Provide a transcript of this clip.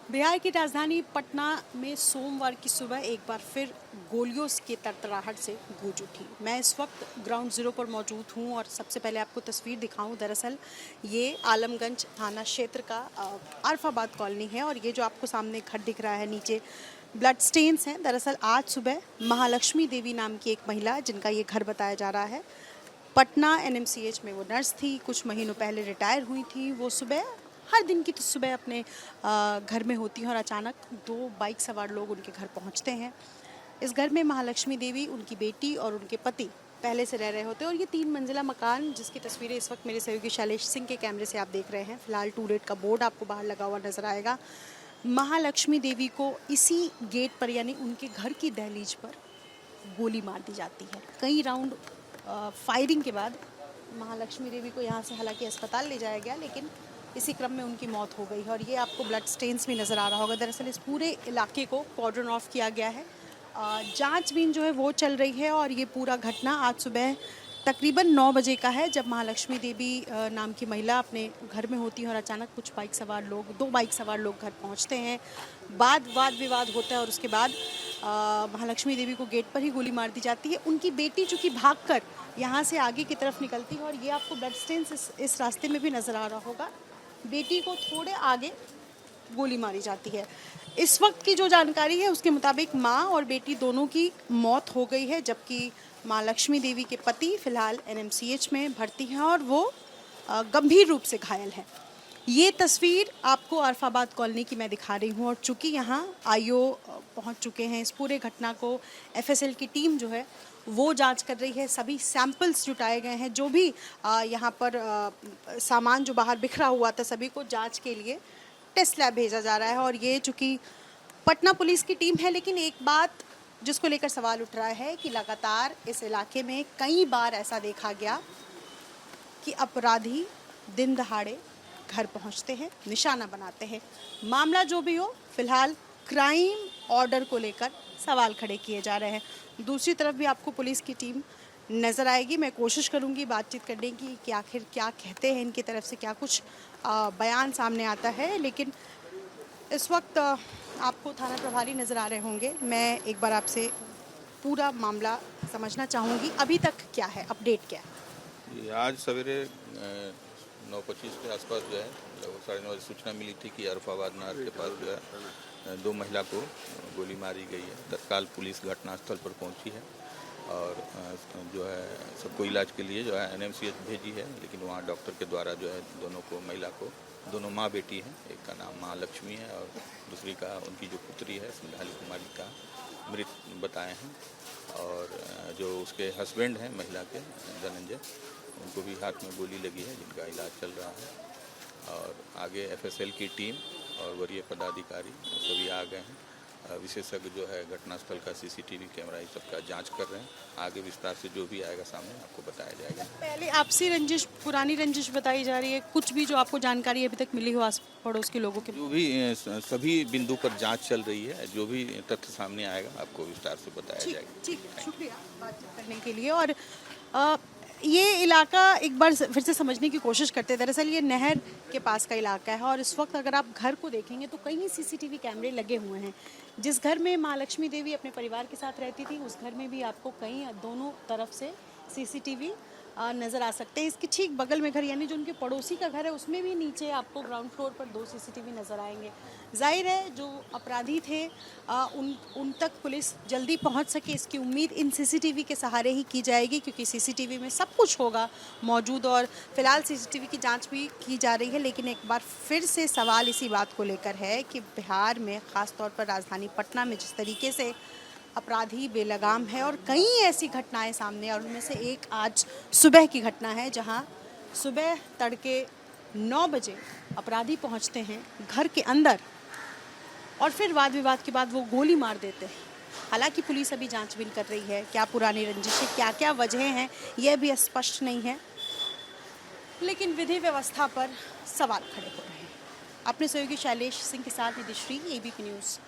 बिहार की राजधानी पटना में सोमवार की सुबह एक बार फिर गोलियों की तड़तड़ाहट से गूंज उठी। मैं इस वक्त ग्राउंड जीरो पर मौजूद हूं और सबसे पहले आपको तस्वीर दिखाऊं। दरअसल ये आलमगंज थाना क्षेत्र का आरफाबाद कॉलोनी है और ये जो आपको सामने घर दिख रहा है, नीचे ब्लड स्टेन्स हैं। दरअसल आज सुबह महालक्ष्मी देवी नाम की एक महिला, जिनका ये घर बताया जा रहा है, पटना एनएमसीएच में वो नर्स थी, कुछ महीनों पहले रिटायर हुई थी। वो सुबह, हर दिन की तो सुबह अपने घर में होती हैं और अचानक दो बाइक सवार लोग उनके घर पहुंचते हैं। इस घर में महालक्ष्मी देवी, उनकी बेटी और उनके पति पहले से रह रहे होते हैं और ये 3 मंजिला मकान, जिसकी तस्वीरें इस वक्त मेरे सहयोगी शैलेश सिंह के कैमरे से आप देख रहे हैं। फिलहाल टू लेट का बोर्ड आपको बाहर लगा हुआ नजर आएगा। महालक्ष्मी देवी को इसी गेट पर, यानी उनके घर की दहलीज पर गोली मार दी जाती है। कई राउंड फायरिंग के बाद महालक्ष्मी देवी को यहाँ से हालांकि अस्पताल ले जाया गया, लेकिन इसी क्रम में उनकी मौत हो गई है और ये आपको ब्लड स्टेन्स भी नज़र आ रहा होगा। दरअसल इस पूरे इलाके को कॉर्डन ऑफ किया गया है। जांचबीन जो है वो चल रही है और ये पूरा घटना आज सुबह तकरीबन 9 बजे का है, जब महालक्ष्मी देवी नाम की महिला अपने घर में होती है और अचानक कुछ दो बाइक सवार लोग घर पहुंचते हैं। वाद विवाद होता है और उसके बाद महालक्ष्मी देवी को गेट पर ही गोली मार दी जाती है। उनकी बेटी चूँकि भागकर यहाँ से आगे की तरफ निकलती है और ये आपको ब्लड स्टेन्स इस रास्ते में भी नज़र आ रहा होगा। बेटी को थोड़े आगे गोली मारी जाती है। इस वक्त की जो जानकारी है उसके मुताबिक माँ और बेटी दोनों की मौत हो गई है, जबकि माँ लक्ष्मी देवी के पति फिलहाल एनएमसीएच में भर्ती हैं और वो गंभीर रूप से घायल हैं। ये तस्वीर आपको आरफाबाद कॉलोनी की मैं दिखा रही हूँ और चूँकि यहाँ आईओ पहुँच चुके हैं, इस पूरे घटना को एफएसएल की टीम जो है वो जांच कर रही है। सभी सैंपल्स जुटाए गए हैं, जो भी यहाँ पर सामान जो बाहर बिखरा हुआ था सभी को जांच के लिए टेस्ट लैब भेजा जा रहा है। और ये चूँकि पटना पुलिस की टीम है, लेकिन एक बात जिसको लेकर सवाल उठ रहा है कि लगातार इस इलाके में कई बार ऐसा देखा गया कि अपराधी दिन दहाड़े घर पहुंचते हैं, निशाना बनाते हैं। मामला जो भी हो, फिलहाल क्राइम ऑर्डर को लेकर सवाल खड़े किए जा रहे हैं। दूसरी तरफ भी आपको पुलिस की टीम नज़र आएगी। मैं कोशिश करूंगी बातचीत करने की कि आखिर क्या कहते हैं इनकी तरफ से, क्या कुछ बयान सामने आता है। लेकिन इस वक्त आपको थाना प्रभारी नज़र आ रहे होंगे। मैं एक बार आपसे पूरा मामला समझना चाहूँगी, अभी तक क्या है, अपडेट क्या है? आज सवेरे 9:25 के आसपास जो है लगभग 9:30 बजे सूचना मिली थी कि अरफाबाद नहर के पास जो है 2 महिला को गोली मारी गई है। तत्काल पुलिस घटनास्थल पर पहुंची है और जो है सबको इलाज के लिए जो है एनएमसीएच भेजी है, लेकिन वहां डॉक्टर के द्वारा जो है दोनों माँ बेटी हैं, एक का नाम माँ लक्ष्मी है और दूसरी का उनकी जो पुत्री है संधाली कुमारी का मृत बताए हैं। और जो उसके हस्बैंड हैं महिला के, धनंजय, उनको भी हाथ में गोली लगी है, जिनका इलाज चल रहा है। और आगे एफएसएल की टीम और वरीय पदाधिकारी सभी आ गए हैं। विशेषज्ञ जो है घटनास्थल का सीसीटीवी कैमरा इस सबका जांच कर रहे हैं। आगे विस्तार से जो भी आएगा सामने आपको बताया जाएगा। पहले आपसी रंजिश, पुरानी रंजिश बताई जा रही है, कुछ भी जो आपको जानकारी अभी तक मिली हो आस पड़ोस के लोगों के? जो भी सभी बिंदु पर जांच चल रही है, जो भी तथ्य सामने आएगा आपको विस्तार से बताया जाएगा। ठीक है, शुक्रिया बातचीत करने के लिए। और ये इलाका एक बार फिर से समझने की कोशिश करते हैं। दरअसल ये नहर के पास का इलाका है और इस वक्त अगर आप घर को देखेंगे तो कई सीसीटीवी कैमरे लगे हुए हैं। जिस घर में माँ लक्ष्मी देवी अपने परिवार के साथ रहती थी, उस घर में भी आपको कई दोनों तरफ से सीसीटीवी नज़र आ सकते हैं। इसके ठीक बगल में घर, यानी जो उनके पड़ोसी का घर है, उसमें भी नीचे आपको ग्राउंड फ्लोर पर 2 सीसीटीवी नज़र आएंगे। जाहिर है जो अपराधी थे उन तक पुलिस जल्दी पहुंच सके, इसकी उम्मीद इन सीसीटीवी के सहारे ही की जाएगी, क्योंकि सीसीटीवी में सब कुछ होगा मौजूद और फिलहाल सीसीटीवी की जांच भी की जा रही है। लेकिन एक बार फिर से सवाल इसी बात को लेकर है कि बिहार में, ख़ासतौर पर राजधानी पटना में, जिस तरीके से अपराधी बेलगाम है और कई ऐसी घटनाएं सामने, और उनमें से एक आज सुबह की घटना है, जहां सुबह तड़के 9 बजे अपराधी पहुंचते हैं घर के अंदर और फिर वाद विवाद के बाद वो गोली मार देते हैं। हालांकि पुलिस अभी जांचबीन कर रही है, क्या पुरानी रंजिश है, क्या क्या वजह हैं, यह भी स्पष्ट नहीं है, लेकिन विधि व्यवस्था पर सवाल खड़े हो रहे हैं। अपने सहयोगी शैलेश सिंह के साथ निधिश्री, एबीपी न्यूज़।